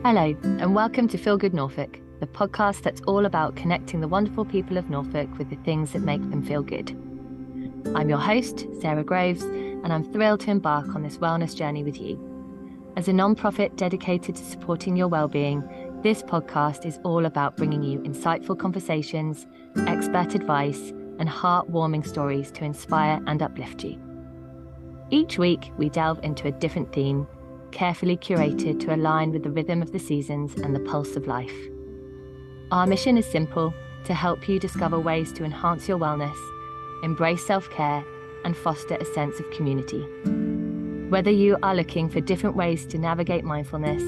Hello, and welcome to Feel Good Norfolk, the podcast that's all about connecting the wonderful people of Norfolk with the things that make them feel good. I'm your host, Sarah Groves, and I'm thrilled to embark on this wellness journey with you. As a non-profit dedicated to supporting your well-being, this podcast is all about bringing you insightful conversations, expert advice, and heartwarming stories to inspire and uplift you. Each week, we delve into a different theme, carefully curated to align with the rhythm of the seasons and the pulse of life. Our mission is simple: to help you discover ways to enhance your wellness, embrace self-care, and foster a sense of community. Whether you are looking for different ways to navigate mindfulness,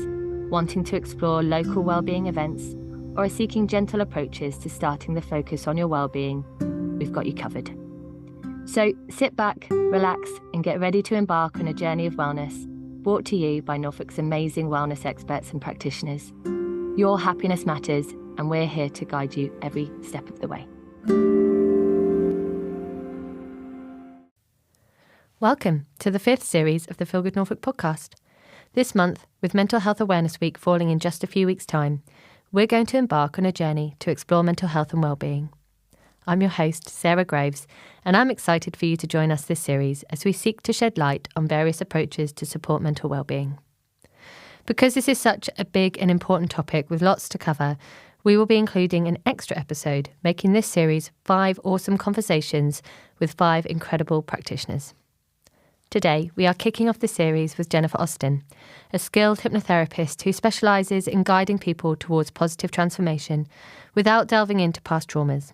wanting to explore local wellbeing events, or are seeking gentle approaches to starting the focus on your wellbeing, we've got you covered. So sit back, relax, and get ready to embark on a journey of wellness, brought to you by Norfolk's amazing wellness experts and practitioners. Your happiness matters, and we're here to guide you every step of the way. Welcome to the 5th series of the Feel Good Norfolk podcast. This month, with Mental Health Awareness Week falling in just a few weeks' time, we're going to embark on a journey to explore mental health and wellbeing. I'm your host, Sarah Groves, and I'm excited for you to join us this series as we seek to shed light on various approaches to support mental wellbeing. Because this is such a big and important topic with lots to cover, we will be including an extra episode, making this series 5 awesome conversations with 5 incredible practitioners. Today, we are kicking off the series with Jennifer Austin, a skilled hypnotherapist who specialises in guiding people towards positive transformation without delving into past traumas.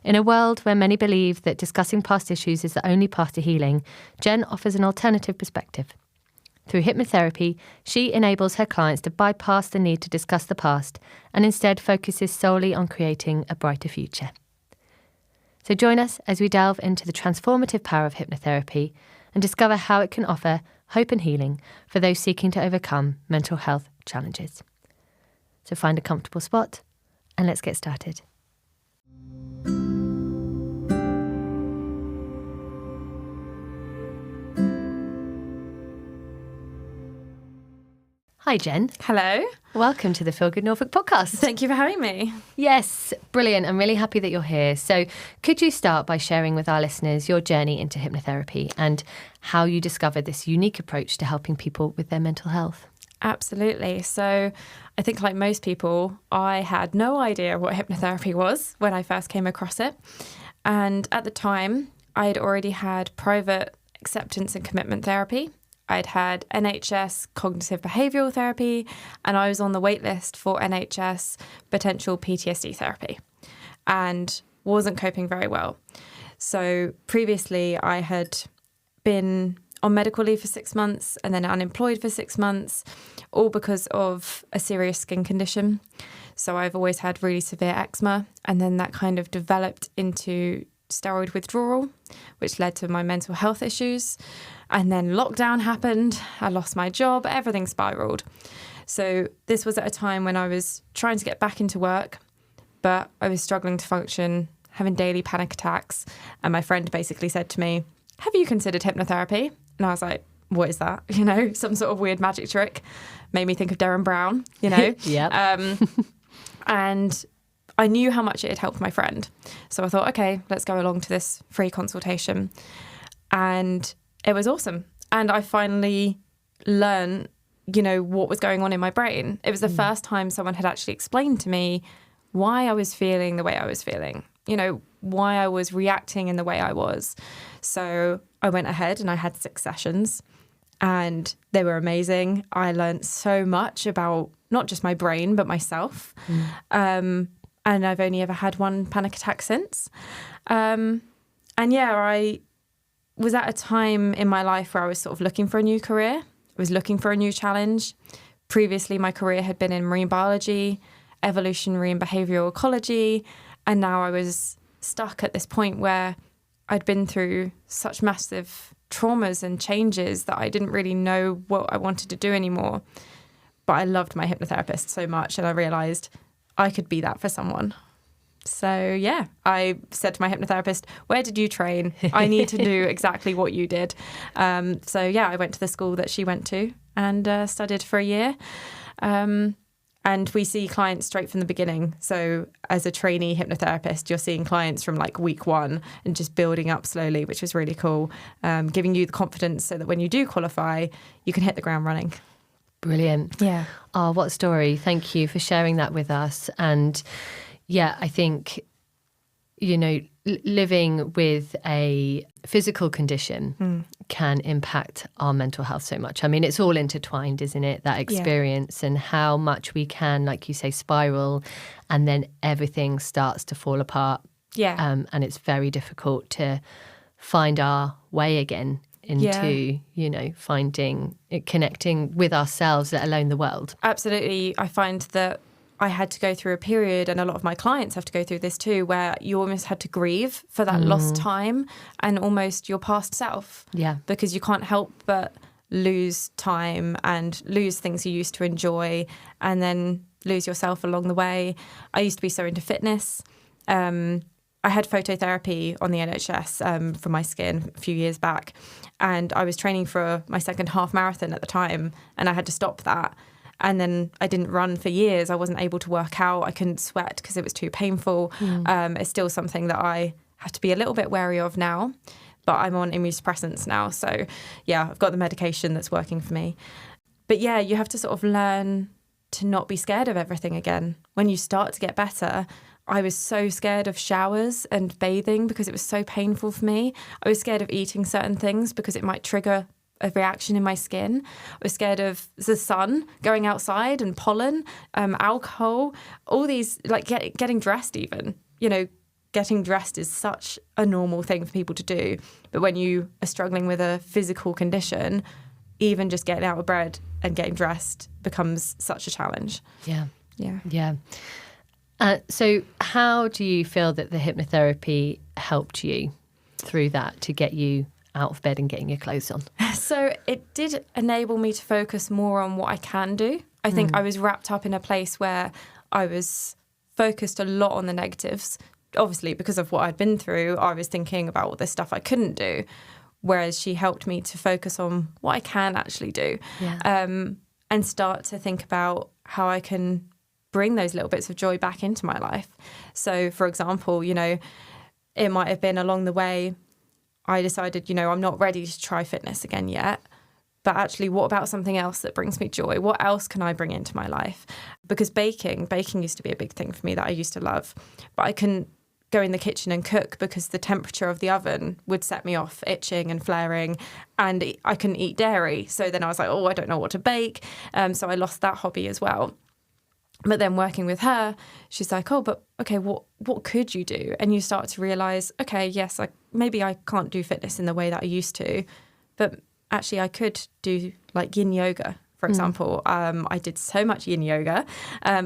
In a world where many believe that discussing past issues is the only path to healing, Jen offers an alternative perspective. Through hypnotherapy, she enables her clients to bypass the need to discuss the past and instead focuses solely on creating a brighter future. So join us as we delve into the transformative power of hypnotherapy and discover how it can offer hope and healing for those seeking to overcome mental health challenges. So find a comfortable spot and let's get started. Hi, Jen. Hello. Welcome to the Feel Good Norfolk podcast. Thank you for having me. Yes, brilliant. I'm really happy that you're here. So could you start by sharing with our listeners your journey into hypnotherapy and how you discovered this unique approach to helping people with their mental health? Absolutely. So I think like most people, I had no idea what hypnotherapy was when I first came across it. And at the time, I had already had private acceptance and commitment therapy. I'd had NHS cognitive behavioural therapy, and I was on the wait list for NHS potential PTSD therapy and wasn't coping very well. So previously I had been on medical leave for 6 months and then unemployed for 6 months, all because of a serious skin condition. So I've always had really severe eczema, and then that kind of developed into steroid withdrawal, which led to my mental health issues. And then lockdown happened, I lost my job, everything spiraled. So this was at a time when I was trying to get back into work, but I was struggling to function, having daily panic attacks. And my friend basically said to me, "Have you considered hypnotherapy?" And I was like, "What is that?" You know, some sort of weird magic trick. Made me think of Derren Brown, you know. Yeah. And I knew how much it had helped my friend. So I thought, okay, let's go along to this free consultation. And it was awesome. And I finally learned, you know, what was going on in my brain. It was the first time someone had actually explained to me why I was feeling the way I was feeling, you know, why I was reacting in the way I was. So I went ahead and I had 6 sessions and they were amazing. I learned so much about not just my brain, but myself. And I've only ever had 1 panic attack since. And yeah, I was at a time in my life where I was sort of looking for a new career. I was looking for a new challenge. Previously, my career had been in marine biology, evolutionary and behavioural ecology. And now I was stuck at this point where I'd been through such massive traumas and changes that I didn't really know what I wanted to do anymore. But I loved my hypnotherapist so much, and I realised I could be that for someone. So yeah, I said to my hypnotherapist, "Where did you train? I need to do exactly what you did." So yeah, I went to the school that she went to and studied for a year. And we see clients straight from the beginning. So as a trainee hypnotherapist, you're seeing clients from like week 1 and just building up slowly, which is really cool, giving you the confidence so that when you do qualify, you can hit the ground running. Brilliant. Yeah. Oh, what a story. Thank you for sharing that with us. And yeah, I think, you know, living with a physical condition can impact our mental health so much. I mean, it's all intertwined, isn't it? That experience and how much we can, like you say, spiral, and then everything starts to fall apart. Yeah. And it's very difficult to find our way again into, you know, connecting with ourselves, let alone the world. Absolutely. I find that I had to go through a period, and a lot of my clients have to go through this too, where you almost had to grieve for that lost time and almost your past self. Yeah. Because you can't help but lose time and lose things you used to enjoy and then lose yourself along the way. I used to be so into fitness. I had phototherapy on the NHS for my skin a few years back, and I was training for my second half marathon at the time, and I had to stop that. And then I didn't run for years. I wasn't able to work out. I couldn't sweat because it was too painful. It's still something that I have to be a little bit wary of now, but I'm on immunosuppressants now. So yeah, I've got the medication that's working for me. But yeah, you have to sort of learn to not be scared of everything again. When you start to get better, I was so scared of showers and bathing because it was so painful for me. I was scared of eating certain things because it might trigger a reaction in my skin. I was scared of the sun, going outside, and pollen, alcohol, all these, like getting dressed even. You know, getting dressed is such a normal thing for people to do. But when you are struggling with a physical condition, even just getting out of bed and getting dressed becomes such a challenge. Yeah. Yeah. Yeah. So how do you feel that the hypnotherapy helped you through that to get you out of bed and getting your clothes on? So it did enable me to focus more on what I can do. I think I was wrapped up in a place where I was focused a lot on the negatives. Obviously, because of what I'd been through, I was thinking about all this stuff I couldn't do. Whereas she helped me to focus on what I can actually do, and start to think about how I can bring those little bits of joy back into my life. So, for example, you know, it might have been along the way I decided, you know, I'm not ready to try fitness again yet. But actually, what about something else that brings me joy? What else can I bring into my life? Because baking used to be a big thing for me that I used to love. But I couldn't go in the kitchen and cook because the temperature of the oven would set me off itching and flaring, and I couldn't eat dairy. So then I was like, oh, I don't know what to bake. So I lost that hobby as well. But then working with her, she's like, oh, but okay, what could you do? And you start to realise, okay, yes, maybe I can't do fitness in the way that I used to, but actually I could do like yin yoga, for example. I did so much yin yoga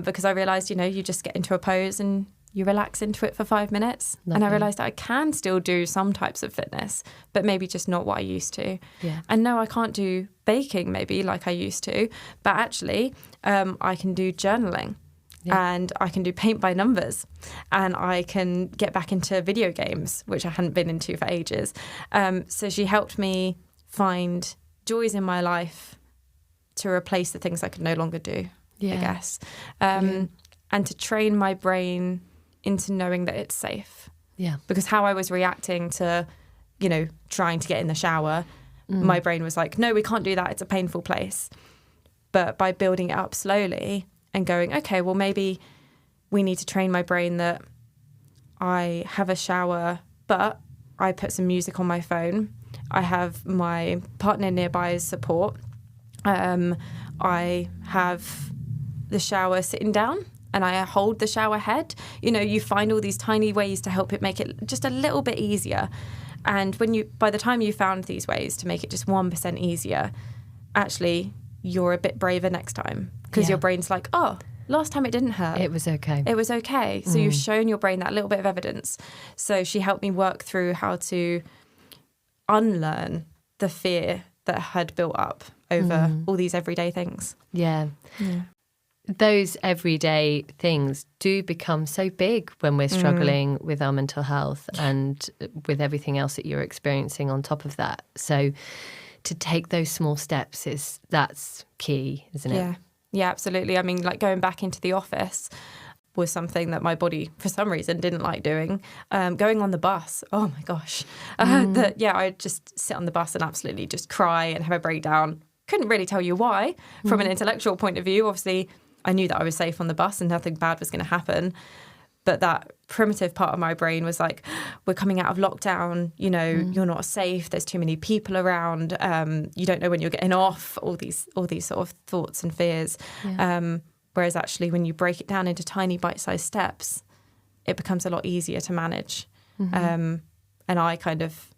because I realised, you know, you just get into a pose and you relax into it for 5 minutes. Lovely. And I realised that I can still do some types of fitness, but maybe just not what I used to. Yeah. And no, I can't do baking maybe like I used to, but actually I can do journaling. Yeah. And I can do paint by numbers, and I can get back into video games, which I hadn't been into for ages. So she helped me find joys in my life to replace the things I could no longer do, I guess. And to train my brain into knowing that it's safe. Yeah. Because how I was reacting to, you know, trying to get in the shower, my brain was like, no, we can't do that. It's a painful place. But by building it up slowly and going, okay, well, maybe we need to train my brain that I have a shower, but I put some music on my phone. I have my partner nearby as support. I have the shower sitting down and I hold the shower head. You know, you find all these tiny ways to help it make it just a little bit easier. And by the time you found these ways to make it just 1% easier, actually, you're a bit braver next time because your brain's like, oh, last time it didn't hurt. It was okay. It was okay. So you've shown your brain that little bit of evidence. So she helped me work through how to unlearn the fear that had built up over all these everyday things. Yeah. Those everyday things do become so big when we're struggling with our mental health and with everything else that you're experiencing on top of that. So to take those small steps that's key, isn't it? Yeah, absolutely. I mean, like going back into the office was something that my body, for some reason, didn't like doing. Going on the bus, oh my gosh. I'd just sit on the bus and absolutely just cry and have a breakdown. Couldn't really tell you why. From an intellectual point of view, obviously, I knew that I was safe on the bus and nothing bad was going to happen. But that primitive part of my brain was like, we're coming out of lockdown, you know, you're not safe, there's too many people around, you don't know when you're getting off, all these sort of thoughts and fears. Yeah. Whereas actually when you break it down into tiny bite-sized steps, it becomes a lot easier to manage. And I kind of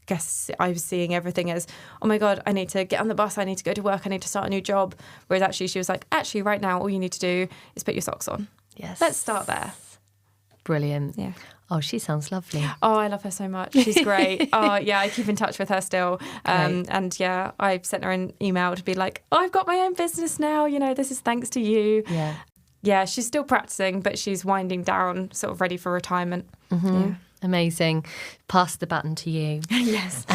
guess I was seeing everything as, oh my God, I need to get on the bus, I need to go to work, I need to start a new job. Whereas actually she was like, actually right now all you need to do is put your socks on. Yes. Let's start there. Brilliant. Yeah. Oh, she sounds lovely. Oh, I love her so much. She's great. Oh, yeah, I keep in touch with her still. And yeah, I sent her an email to be like, oh, I've got my own business now. You know, this is thanks to you. Yeah. Yeah, she's still practicing, but she's winding down, sort of ready for retirement. Yeah. Amazing. Pass the baton to you. Yes.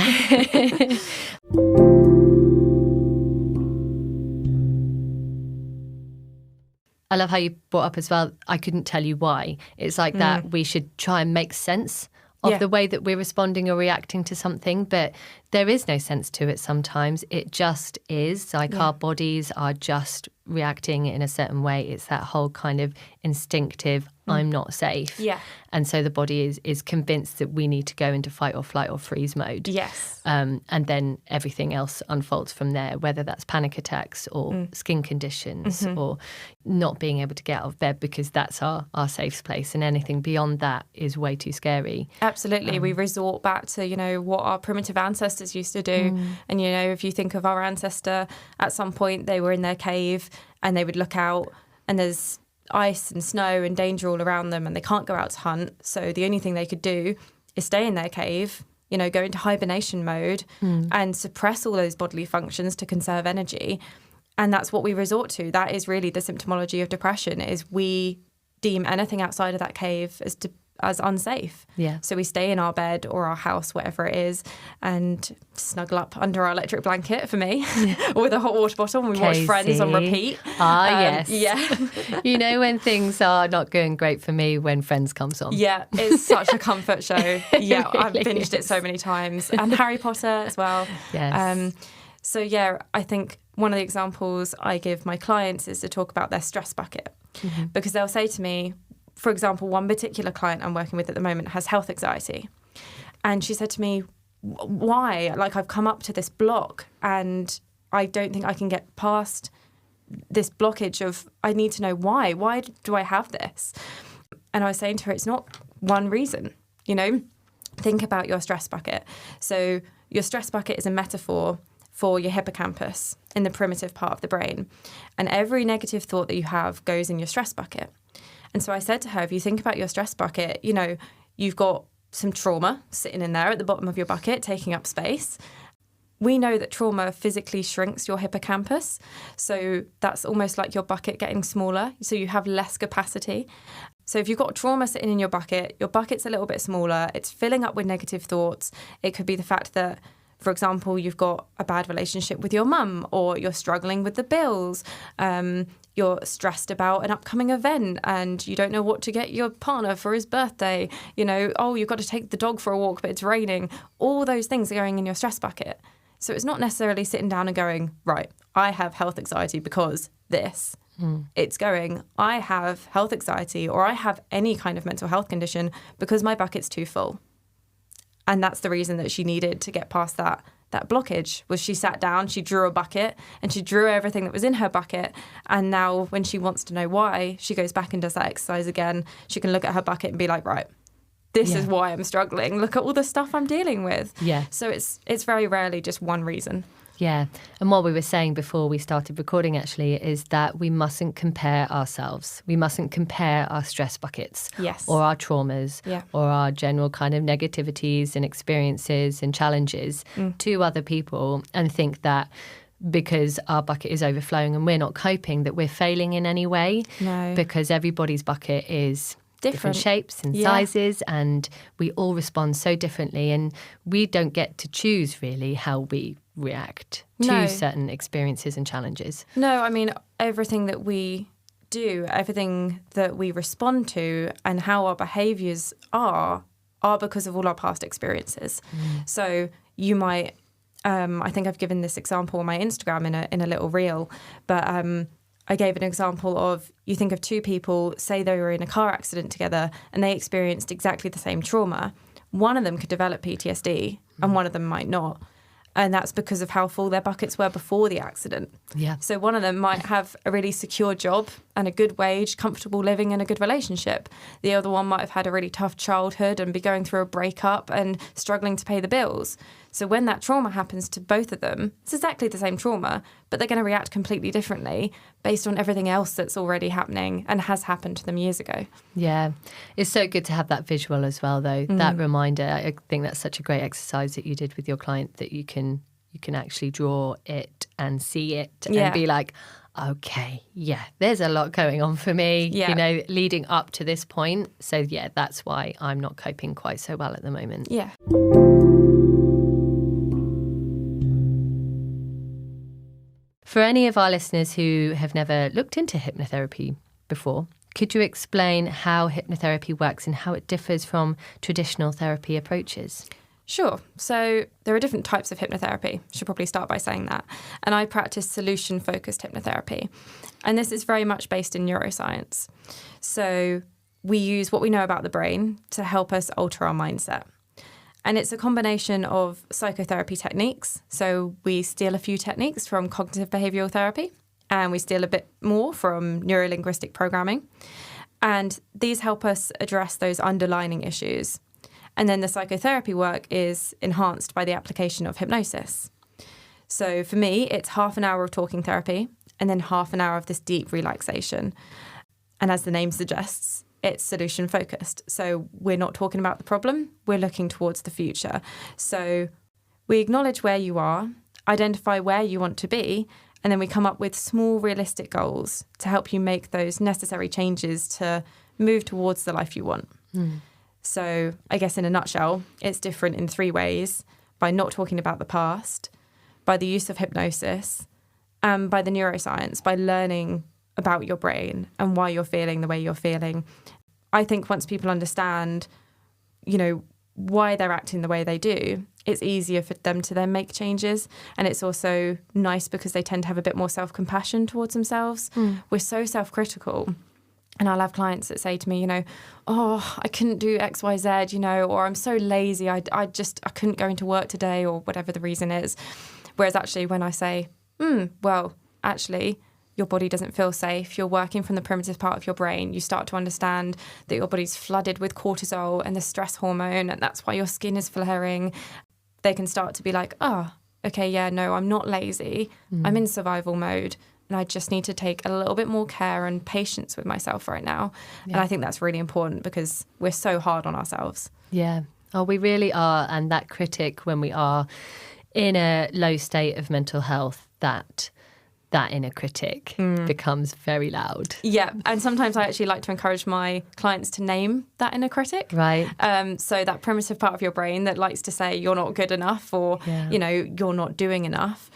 I love how you brought up as well, I couldn't tell you why. It's like that we should try and make sense of the way that we're responding or reacting to something, but there is no sense to it sometimes. It just is. Like our bodies are just reacting in a certain way. It's that whole kind of instinctive, I'm not safe. Yeah. And so the body is convinced that we need to go into fight or flight or freeze mode. Yes. And then everything else unfolds from there, whether that's panic attacks or skin conditions or not being able to get out of bed because that's our safe place. And anything beyond that is way too scary. Absolutely. We resort back to, you know, what our primitive ancestors used to do. And, you know, if you think of our ancestor, at some point they were in their cave and they would look out and there's ice and snow and danger all around them and they can't go out to hunt. So the only thing they could do is stay in their cave, you know, go into hibernation mode and suppress all those bodily functions to conserve energy. And that's what we resort to. That is really the symptomology of depression, is we deem anything outside of that cave as unsafe. Yeah. So we stay in our bed or our house, whatever it is, and snuggle up under our electric blanket for me with a hot water bottle and we watch Friends on repeat. Yes. Yeah. You know when things are not going great for me when Friends comes on. Yeah, it's such a comfort show. Yeah, I've really binged it so many times. And Harry Potter as well. Yes. So yeah, I think one of the examples I give my clients is to talk about their stress bucket. Because they'll say to me, for example, one particular client I'm working with at the moment has health anxiety. And she said to me, why? Like, I've come up to this block and I don't think I can get past this blockage of, I need to know why. Why do I have this? And I was saying to her, it's not one reason, you know? Think about your stress bucket. So your stress bucket is a metaphor for your hippocampus in the primitive part of the brain. And every negative thought that you have goes in your stress bucket. And so I said to her, if you think about your stress bucket, you know, you've got some trauma sitting in there at the bottom of your bucket, taking up space. We know that trauma physically shrinks your hippocampus. So that's almost like your bucket getting smaller. So you have less capacity. So if you've got trauma sitting in your bucket's a little bit smaller. It's filling up with negative thoughts. It could be the fact that, for example, you've got a bad relationship with your mum, or you're struggling with the bills. You're stressed about an upcoming event and you don't know what to get your partner for his birthday. You know, oh, you've got to take the dog for a walk, but it's raining. All those things are going in your stress bucket. So it's not necessarily sitting down and going, right, I have health anxiety because this. It's going, I have health anxiety or I have any kind of mental health condition because my bucket's too full. And that's the reason that she needed to get past that blockage, was she sat down, she drew a bucket and she drew everything that was in her bucket. And now when she wants to know why, she goes back and does that exercise again. She can look at her bucket and be like, right, this is why I'm struggling. Look at all the stuff I'm dealing with. Yeah. So it's very rarely just one reason. Yeah. And what we were saying before we started recording actually is that we mustn't compare ourselves. We mustn't compare our stress buckets or our traumas or our general kind of negativities and experiences and challenges to other people and think that because our bucket is overflowing and we're not coping that we're failing in any way. No. Because everybody's bucket is different shapes and sizes, and we all respond so differently, and we don't get to choose really how we react to certain experiences and challenges. No, I mean, everything that we do, everything that we respond to and how our behaviours are because of all our past experiences. So you might, I think I've given this example on my Instagram in a little reel, but I gave an example of, you think of two people, say they were in a car accident together and they experienced exactly the same trauma. One of them could develop PTSD and one of them might not. And that's because of how full their buckets were before the accident. Yeah. So one of them might have a really secure job and a good wage, comfortable living and a good relationship. The other one might have had a really tough childhood and be going through a breakup and struggling to pay the bills. So when that trauma happens to both of them, it's exactly the same trauma, but they're going to react completely differently based on everything else that's already happening and has happened to them years ago. Yeah. It's so good to have that visual as well, though. That reminder, I think that's such a great exercise that you did with your client, that you can actually draw it and see it and be like, okay, there's a lot going on for me, leading up to this point. So, that's why I'm not coping quite so well at the moment. Yeah. For any of our listeners who have never looked into hypnotherapy before, could you explain how hypnotherapy works and how it differs from traditional therapy approaches? Sure. So there are different types of hypnotherapy. Should probably start by saying that. And I practice solution-focused hypnotherapy. And this is very much based in neuroscience. So we use what we know about the brain to help us alter our mindset. And it's a combination of psychotherapy techniques. So we steal a few techniques from cognitive behavioural therapy, and we steal a bit more from neurolinguistic programming. And these help us address those underlying issues. And then the psychotherapy work is enhanced by the application of hypnosis. So for me, it's half an hour of talking therapy and then half an hour of this deep relaxation. And as the name suggests, it's solution focused. So we're not talking about the problem, we're looking towards the future. So we acknowledge where you are, identify where you want to be, and then we come up with small realistic goals to help you make those necessary changes to move towards the life you want. So I guess in a nutshell, it's different in 3 ways: by not talking about the past, by the use of hypnosis, and by the neuroscience, by learning about your brain and why you're feeling the way you're feeling. I think once people understand, why they're acting the way they do, it's easier for them to then make changes. And it's also nice because they tend to have a bit more self-compassion towards themselves. We're so self-critical. And I'll have clients that say to me, I couldn't do X, Y, Z, or I'm so lazy, I couldn't go into work today, or whatever the reason is. Whereas actually when I say, actually, your body doesn't feel safe, you're working from the primitive part of your brain, you start to understand that your body's flooded with cortisol and the stress hormone, and that's why your skin is flaring. They can start to be like, I'm not lazy, I'm in survival mode, and I just need to take a little bit more care and patience with myself right now. And I think that's really important because we're so hard on ourselves. Yeah. Oh, we really are. And that critic, when we are in a low state of mental health, that inner critic becomes very loud. Yeah. And sometimes I actually like to encourage my clients to name that inner critic. Right. So that primitive part of your brain that likes to say you're not good enough or, you're not doing enough.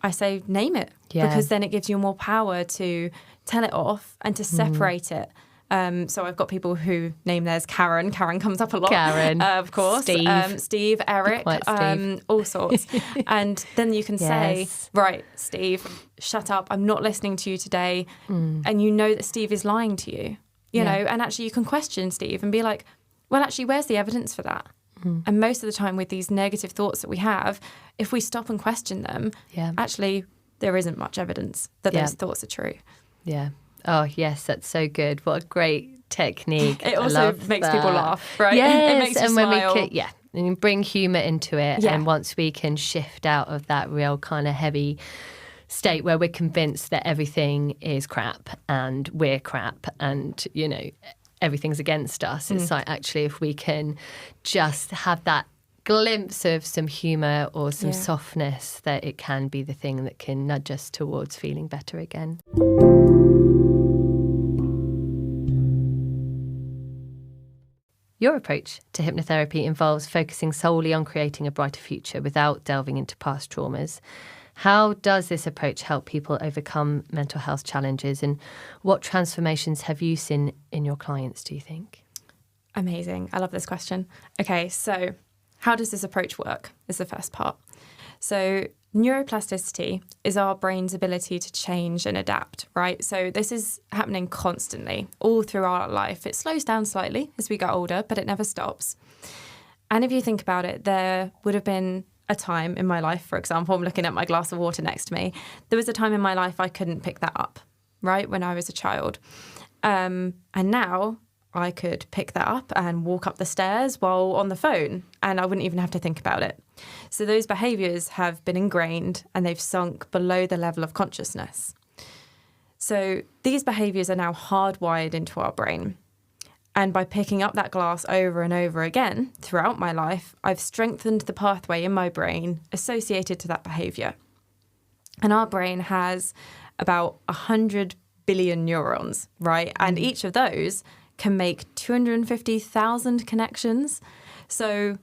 I say name it because then it gives you more power to tell it off and to separate it. So I've got people who name theirs Karen. Karen comes up a lot. Karen. Of course. Steve, Eric, Steve. all sorts. And then you can say, right, Steve, shut up. I'm not listening to you today. And you know that Steve is lying to you, you know, and actually you can question Steve and be like, well, actually, where's the evidence for that? And most of the time with these negative thoughts that we have, if we stop and question them, actually, there isn't much evidence that those thoughts are true. Yeah. Oh, yes, that's so good. What a great technique. It also makes people laugh, right? Yes, it makes you and smile. when we and you bring humour into it. And once we can shift out of that real kind of heavy state where we're convinced that everything is crap and we're crap and, everything's against us. It's like, actually, if we can just have that glimpse of some humour or some softness, that it can be the thing that can nudge us towards feeling better again. Your approach to hypnotherapy involves focusing solely on creating a brighter future without delving into past traumas. How does this approach help people overcome mental health challenges, and what transformations have you seen in your clients, do you think? Amazing. I love this question. Okay, so how does this approach work is the first part. So neuroplasticity is our brain's ability to change and adapt, right? So this is happening constantly all through our life. It slows down slightly as we get older, but it never stops. And if you think about it, there would have been a time in my life, for example, I'm looking at my glass of water next to me. There was a time in my life I couldn't pick that up, right, when I was a child. And now I could pick that up and walk up the stairs while on the phone, and I wouldn't even have to think about it. So those behaviours have been ingrained and they've sunk below the level of consciousness. So these behaviours are now hardwired into our brain. And by picking up that glass over and over again throughout my life, I've strengthened the pathway in my brain associated to that behaviour. And our brain has about 100 billion neurons, right? And each of those can make 250,000 connections. So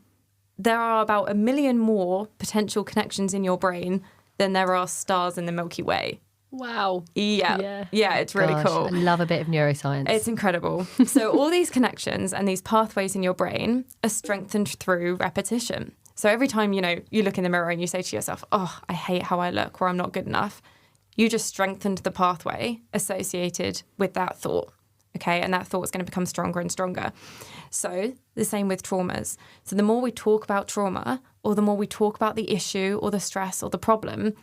there are about 1 million more potential connections in your brain than there are stars in the Milky Way. Wow. Yeah, it's really cool. I love a bit of neuroscience. It's incredible. So all these connections and these pathways in your brain are strengthened through repetition. So every time, you look in the mirror and you say to yourself, oh, I hate how I look, or I'm not good enough, you just strengthened the pathway associated with that thought. Okay, and that thought is going to become stronger and stronger. So the same with traumas. So the more we talk about trauma, or the more we talk about the issue or the stress or the problem,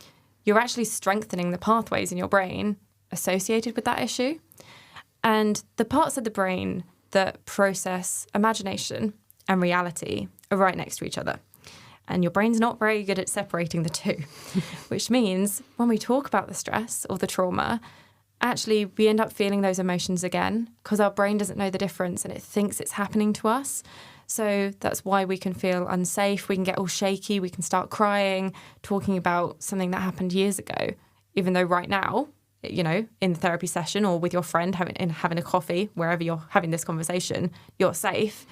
you're actually strengthening the pathways in your brain associated with that issue. And the parts of the brain that process imagination and reality are right next to each other. And your brain's not very good at separating the two, which means when we talk about the stress or the trauma, actually we end up feeling those emotions again because our brain doesn't know the difference and it thinks it's happening to us. So that's why we can feel unsafe, we can get all shaky, we can start crying, talking about something that happened years ago, even though right now, in the therapy session or with your friend having a coffee, wherever you're having this conversation, you're safe.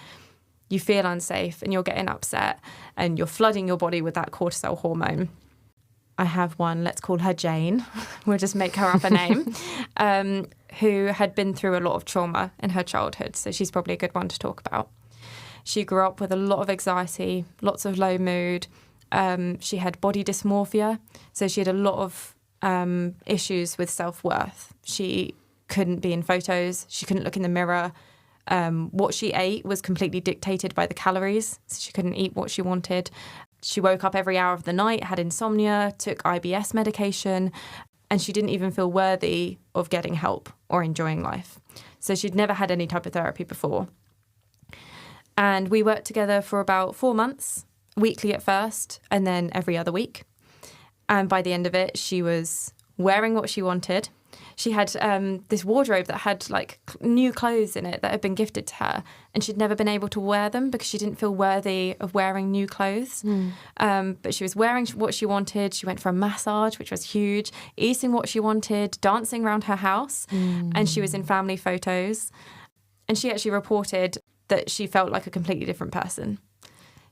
You feel unsafe and you're getting upset and you're flooding your body with that cortisol hormone. I have one, let's call her Jane, we'll just make her up a name, who had been through a lot of trauma in her childhood. So she's probably a good one to talk about. She grew up with a lot of anxiety, lots of low mood. She had body dysmorphia. So she had a lot of issues with self-worth. She couldn't be in photos. She couldn't look in the mirror. What she ate was completely dictated by the calories. So she couldn't eat what she wanted. She woke up every hour of the night, had insomnia, took IBS medication, and she didn't even feel worthy of getting help or enjoying life. So she'd never had any type of therapy before. And we worked together for about 4 months, weekly at first, and then every other week. And by the end of it, she was wearing what she wanted. She had this wardrobe that had new clothes in it that had been gifted to her, and she'd never been able to wear them because she didn't feel worthy of wearing new clothes. But she was wearing what she wanted. She went for a massage, which was huge, eating what she wanted, dancing around her house, and she was in family photos. And she actually reported that she felt like a completely different person.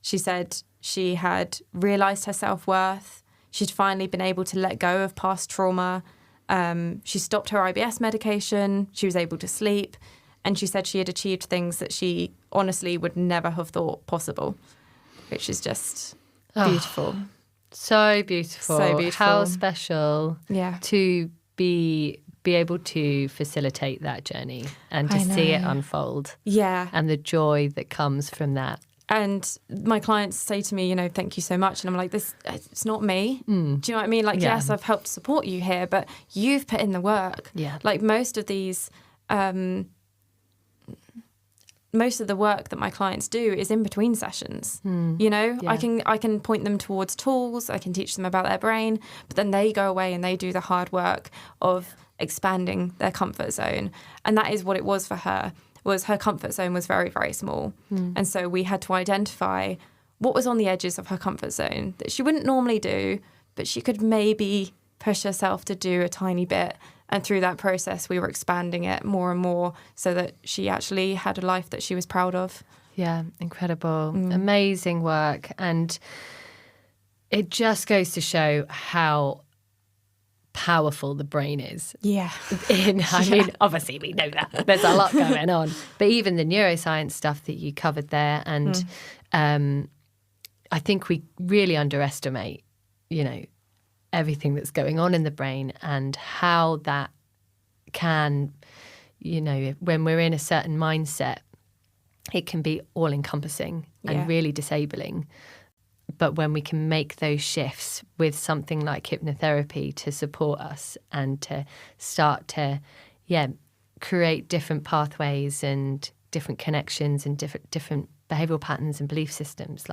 She said she had realised her self-worth. She'd finally been able to let go of past trauma. She stopped her IBS medication. She was able to sleep. And she said she had achieved things that she honestly would never have thought possible, which is just beautiful. So beautiful. So beautiful. How special to be able to facilitate that journey and to see it unfold. Yeah. And the joy that comes from that. And my clients say to me, thank you so much. And I'm like, it's not me. Do you know what I mean? Yes, I've helped support you here, but you've put in the work. Yeah. Most of these, most of the work that my clients do is in between sessions. I can point them towards tools. I can teach them about their brain, but then they go away and they do the hard work of expanding their comfort zone. And that is what it was for her. Was her comfort zone was very, very small. And so we had to identify what was on the edges of her comfort zone that she wouldn't normally do, but she could maybe push herself to do a tiny bit. And through that process, we were expanding it more and more so that she actually had a life that she was proud of. Yeah, incredible. Amazing work. And it just goes to show how powerful the brain is. Yeah. I mean, obviously we know that. There's a lot going on. But even the neuroscience stuff that you covered there, and I think we really underestimate, everything that's going on in the brain and how that can, when we're in a certain mindset, it can be all-encompassing and really disabling. But when we can make those shifts with something like hypnotherapy to support us and to start to, create different pathways and different connections and different behavioural patterns and belief systems,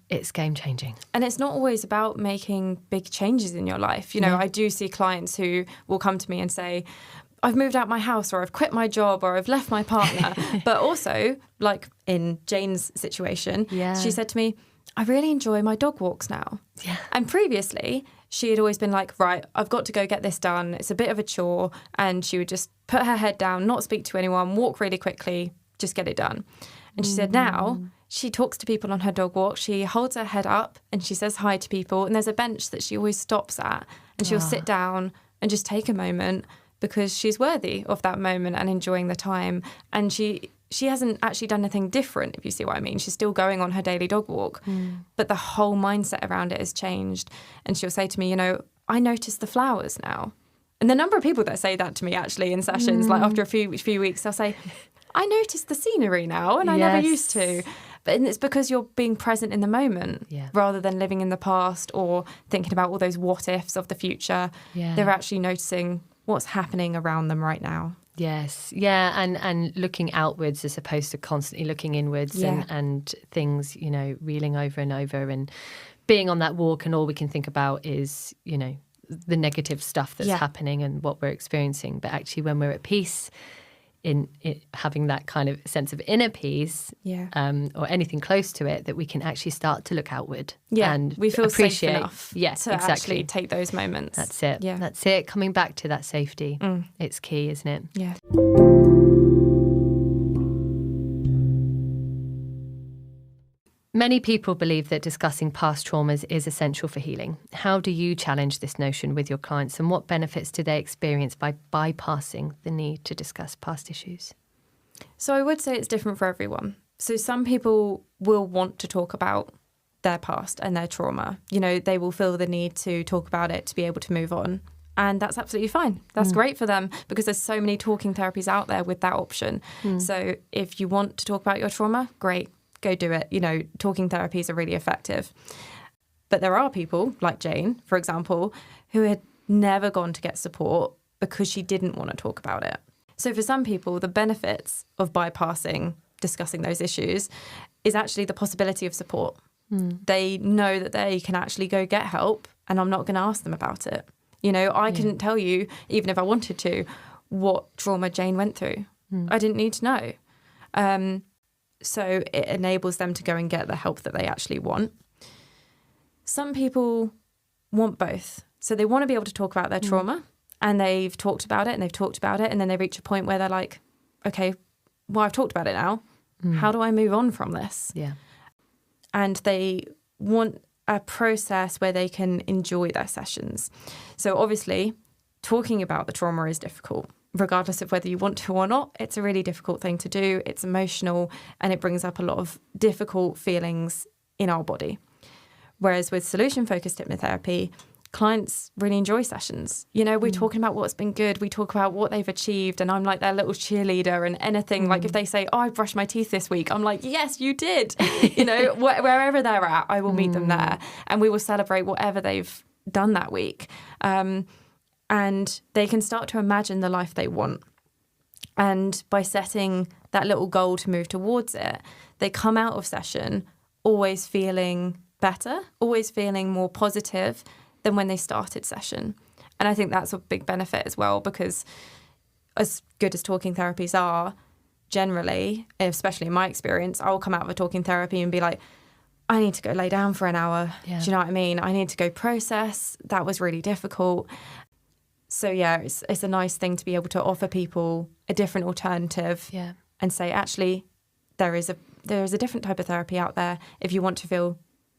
it's game-changing. And it's not always about making big changes in your life. I do see clients who will come to me and say, I've moved out my house, or I've quit my job, or I've left my partner. But also, like in Jane's situation, she said to me, I really enjoy my dog walks now. Yeah. And previously, she had always been like, right, I've got to go get this done. It's a bit of a chore. And she would just put her head down, not speak to anyone, walk really quickly, just get it done. And she said now she talks to people on her dog walk. She holds her head up and she says hi to people. And there's a bench that she always stops at. And she'll sit down and just take a moment because she's worthy of that moment and enjoying the time. And she hasn't actually done anything different, if you see what I mean. She's still going on her daily dog walk, but the whole mindset around it has changed. And she'll say to me, I notice the flowers now. And the number of people that say that to me actually in sessions, like after a few weeks, they'll say, I notice the scenery now and I never used to. But it's because you're being present in the moment rather than living in the past or thinking about all those what ifs of the future. Yeah. They're actually noticing what's happening around them right now. Yes. Yeah. And looking outwards as opposed to constantly looking inwards and things, reeling over and over and being on that walk. And all we can think about is, the negative stuff that's happening and what we're experiencing. But actually, when we're at peace, in having that kind of sense of inner peace or anything close to it, that we can actually start to look outward and we feel appreciate safe enough to exactly. actually take those moments. That's it. Yeah. That's it. Coming back to that safety. It's key, isn't it? Yeah. Many people believe that discussing past traumas is essential for healing. How do you challenge this notion with your clients, and what benefits do they experience by bypassing the need to discuss past issues? So I would say it's different for everyone. So some people will want to talk about their past and their trauma. They will feel the need to talk about it to be able to move on. And that's absolutely fine. That's great for them because there's so many talking therapies out there with that option. So if you want to talk about your trauma, great. Go do it. Talking therapies are really effective. But there are people like Jane, for example, who had never gone to get support because she didn't want to talk about it. So for some people, the benefits of bypassing discussing those issues is actually the possibility of support. They know that they can actually go get help, and I'm not going to ask them about it. I couldn't tell you, even if I wanted to, what trauma Jane went through. I didn't need to know. So it enables them to go and get the help that they actually want. Some people want both. So they want to be able to talk about their trauma, and they've talked about it and they've talked about it. And then they reach a point where they're like, okay, well, I've talked about it now. How do I move on from this? Yeah. And they want a process where they can enjoy their sessions. So obviously, talking about the trauma is difficult. Regardless of whether you want to or not, it's a really difficult thing to do. It's emotional and it brings up a lot of difficult feelings in our body. Whereas with solution-focused hypnotherapy, clients really enjoy sessions. We're talking about what's been good. We talk about what they've achieved, and I'm like their little cheerleader, and anything. Like if they say, I brushed my teeth this week, I'm like, yes, you did. Wherever they're at, I will meet them there, and we will celebrate whatever they've done that week. And they can start to imagine the life they want. And by setting that little goal to move towards it, they come out of session always feeling better, always feeling more positive than when they started session. And I think that's a big benefit as well, because as good as talking therapies are, generally, especially in my experience, I'll come out of a talking therapy and be like, I need to go lay down for an hour. Yeah. Do you know what I mean? I need to go process. That was really difficult. So yeah, it's a nice thing to be able to offer people a different alternative and say, actually, there is a different type of therapy out there. If you want to feel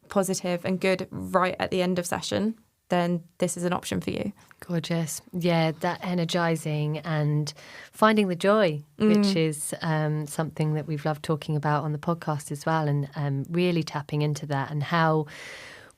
positive and good right at the end of session, then this is an option for you. Gorgeous. Yeah, that energizing and finding the joy, which is something that we've loved talking about on the podcast as well, and really tapping into that, and how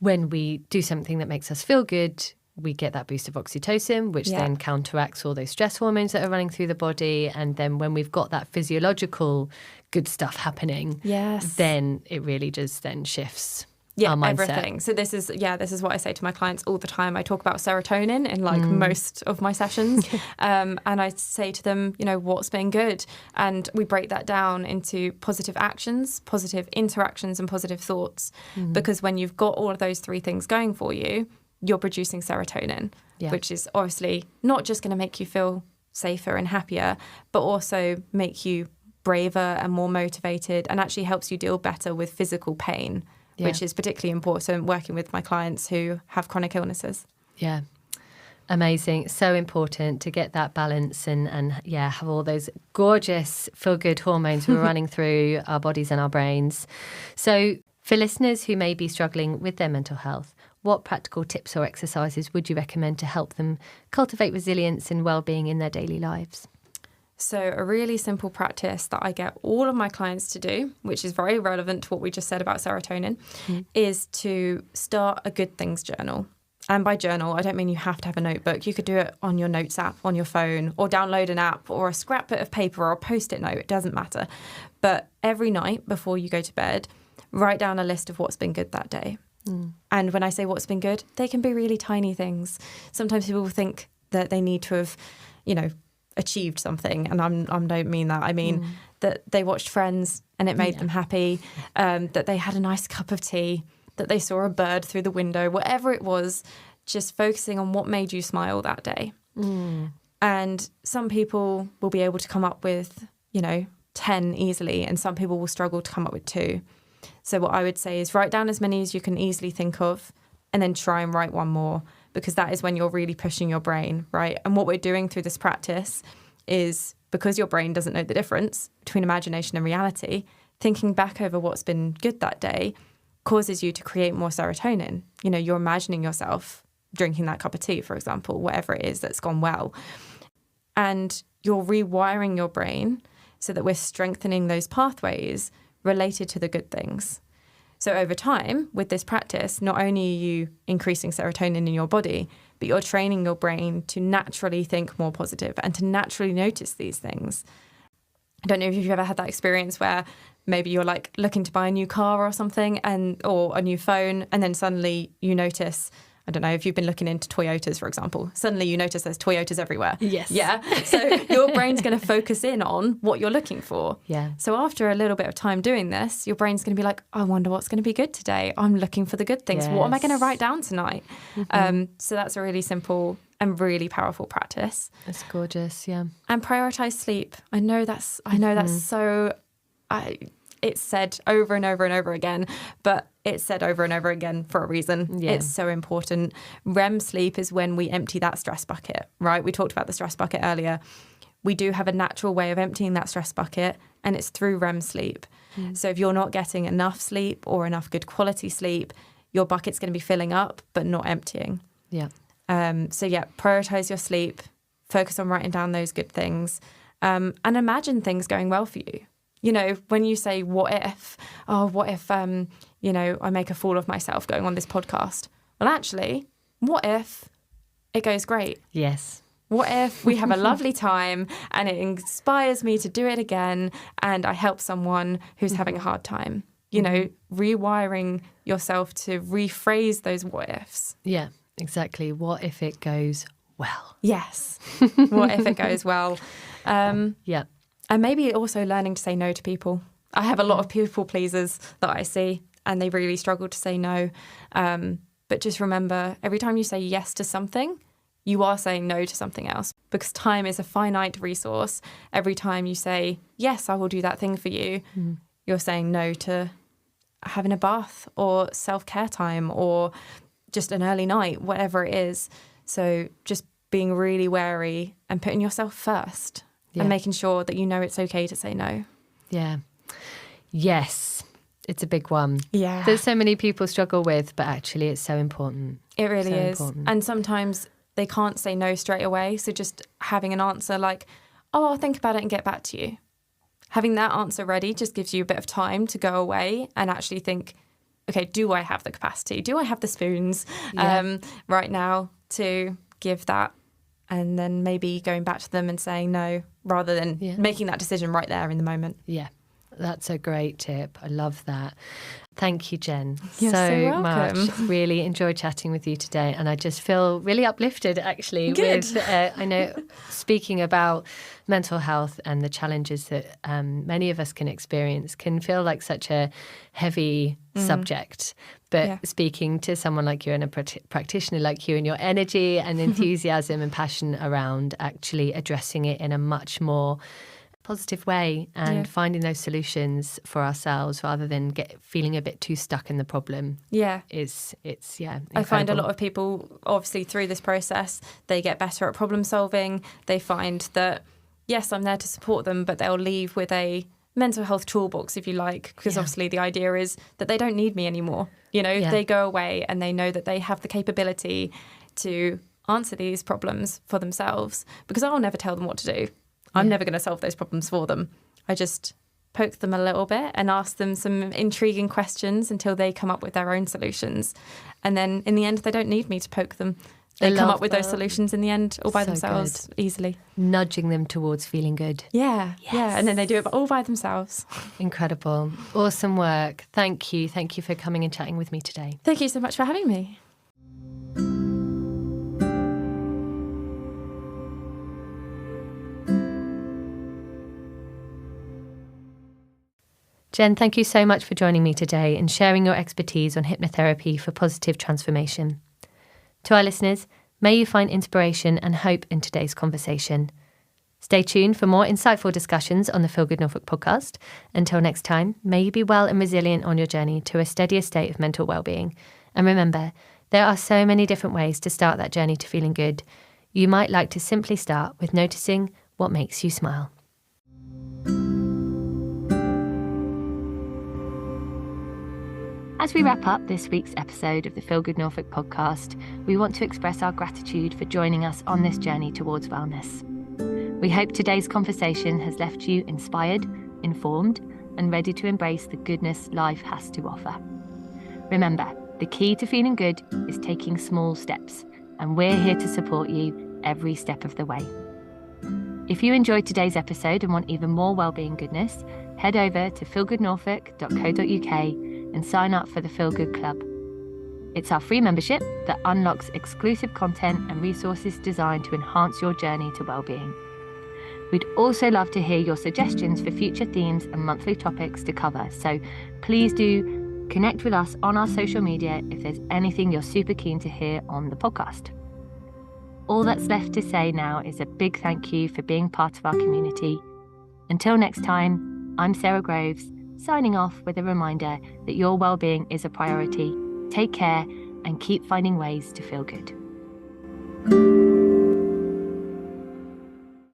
when we do something that makes us feel good, we get that boost of oxytocin, which then counteracts all those stress hormones that are running through the body. And then when we've got that physiological good stuff happening, then it really just then shifts our mindset. Everything. So this is what I say to my clients all the time. I talk about serotonin in like most of my sessions. And I say to them, what's been good? And we break that down into positive actions, positive interactions, and positive thoughts. Because when you've got all of those three things going for you, you're producing serotonin, which is obviously not just going to make you feel safer and happier, but also make you braver and more motivated, and actually helps you deal better with physical pain, which is particularly important working with my clients who have chronic illnesses. Yeah. Amazing. So important to get that balance and have all those gorgeous feel-good hormones we're running through our bodies and our brains. So for listeners who may be struggling with their mental health, what practical tips or exercises would you recommend to help them cultivate resilience and well-being in their daily lives? So a really simple practice that I get all of my clients to do, which is very relevant to what we just said about serotonin, is to start a good things journal. And by journal, I don't mean you have to have a notebook. You could do it on your notes app on your phone, or download an app or a scrap bit of paper or a post-it note. It doesn't matter. But every night before you go to bed, write down a list of what's been good that day. And when I say what's been good, they can be really tiny things. Sometimes people think that they need to have, achieved something. And I don't mean that. I mean that they watched Friends and it made them happy, that they had a nice cup of tea, that they saw a bird through the window, whatever it was, just focusing on what made you smile that day. And some people will be able to come up with, 10 easily, and some people will struggle to come up with 2. So what I would say is write down as many as you can easily think of, and then try and write one more, because that is when you're really pushing your brain, right? And what we're doing through this practice is, because your brain doesn't know the difference between imagination and reality, thinking back over what's been good that day causes you to create more serotonin. You're imagining yourself drinking that cup of tea, for example, whatever it is that's gone well. And you're rewiring your brain so that we're strengthening those pathways related to the good things. So over time, with this practice, not only are you increasing serotonin in your body, but you're training your brain to naturally think more positive and to naturally notice these things. I don't know if you've ever had that experience where maybe you're like looking to buy a new car or something, or a new phone, and then suddenly you notice, I don't know, if you've been looking into Toyotas, for example, suddenly you notice there's Toyotas everywhere. Yes. Yeah. So your brain's going to focus in on what you're looking for. Yeah. So after a little bit of time doing this, your brain's going to be like, I wonder what's going to be good today. I'm looking for the good things. Yes. What am I going to write down tonight? So that's a really simple and really powerful practice. That's gorgeous. Yeah. And prioritize sleep. I know that's so, it's said over and over and over again, but it's said over and over again for a reason. Yeah. It's so important. REM sleep is when we empty that stress bucket, right? We talked about the stress bucket earlier. We do have a natural way of emptying that stress bucket, and it's through REM sleep. So if you're not getting enough sleep or enough good quality sleep, your bucket's going to be filling up but not emptying. Yeah. Prioritize your sleep, focus on writing down those good things, and imagine things going well for you. When you say, what if I make a fool of myself going on this podcast? Well, actually, what if it goes great? Yes. What if we have a lovely time and it inspires me to do it again, and I help someone who's having a hard time? Rewiring yourself to rephrase those what ifs. Yeah, exactly. What if it goes well? Yes. What if it goes well? Yeah. And maybe also learning to say no to people. I have a lot of people pleasers that I see, and they really struggle to say no. But just remember, every time you say yes to something, you are saying no to something else, because time is a finite resource. Every time you say, yes, I will do that thing for you, you're saying no to having a bath or self-care time or just an early night, whatever it is. So just being really wary and putting yourself first. Yeah. And making sure that it's okay to say no. Yeah. Yes, it's a big one. Yeah. There's so many people struggle with, but actually it's so important. It really So is. important. And sometimes they can't say no straight away. So just having an answer like, oh, I'll think about it and get back to you. Having that answer ready just gives you a bit of time to go away and actually think, okay, do I have the capacity? Do I have the spoons right now to give that? And then maybe going back to them and saying no rather than making that decision right there in the moment. Yeah, that's a great tip. I love that. Thank you, Jen, You're so welcome. much. Really enjoyed chatting with you today. And I just feel really uplifted, actually. Good. With, I know, speaking about mental health and the challenges that many of us can experience can feel like such a heavy subject. But speaking to someone like you and a practitioner like you and your energy and enthusiasm and passion around actually addressing it in a much more positive way and finding those solutions for ourselves rather than feeling a bit too stuck in the problem. It's incredible. I find a lot of people, obviously through this process, they get better at problem solving. They find that, yes, I'm there to support them, but they'll leave with a mental health toolbox, if you like, because obviously the idea is that they don't need me anymore. You know, they go away and they know that they have the capability to answer these problems for themselves, because I'll never tell them what to do. I'm never going to solve those problems for them. I just poke them a little bit and ask them some intriguing questions until they come up with their own solutions. And then in the end, they don't need me to poke them. They come up with those solutions in the end all by themselves easily. Nudging them towards feeling good. Yeah. And then they do it all by themselves. Incredible. Awesome work. Thank you. Thank you for coming and chatting with me today. Thank you so much for having me. Jen, thank you so much for joining me today and sharing your expertise on hypnotherapy for positive transformation. To our listeners, may you find inspiration and hope in today's conversation. Stay tuned for more insightful discussions on the Feel Good Norfolk podcast. Until next time, may you be well and resilient on your journey to a steadier state of mental well-being. And remember, there are so many different ways to start that journey to feeling good. You might like to simply start with noticing what makes you smile. As we wrap up this week's episode of the Feel Good Norfolk podcast, we want to express our gratitude for joining us on this journey towards wellness. We hope today's conversation has left you inspired, informed, and ready to embrace the goodness life has to offer. Remember, the key to feeling good is taking small steps, and we're here to support you every step of the way. If you enjoyed today's episode and want even more wellbeing goodness, head over to feelgoodnorfolk.co.uk and sign up for the Feel Good Club. It's our free membership that unlocks exclusive content and resources designed to enhance your journey to wellbeing. We'd also love to hear your suggestions for future themes and monthly topics to cover, so please do connect with us on our social media if there's anything you're super keen to hear on the podcast. All that's left to say now is a big thank you for being part of our community. Until next time, I'm Sarah Groves, signing off with a reminder that your well-being is a priority. Take care and keep finding ways to feel good.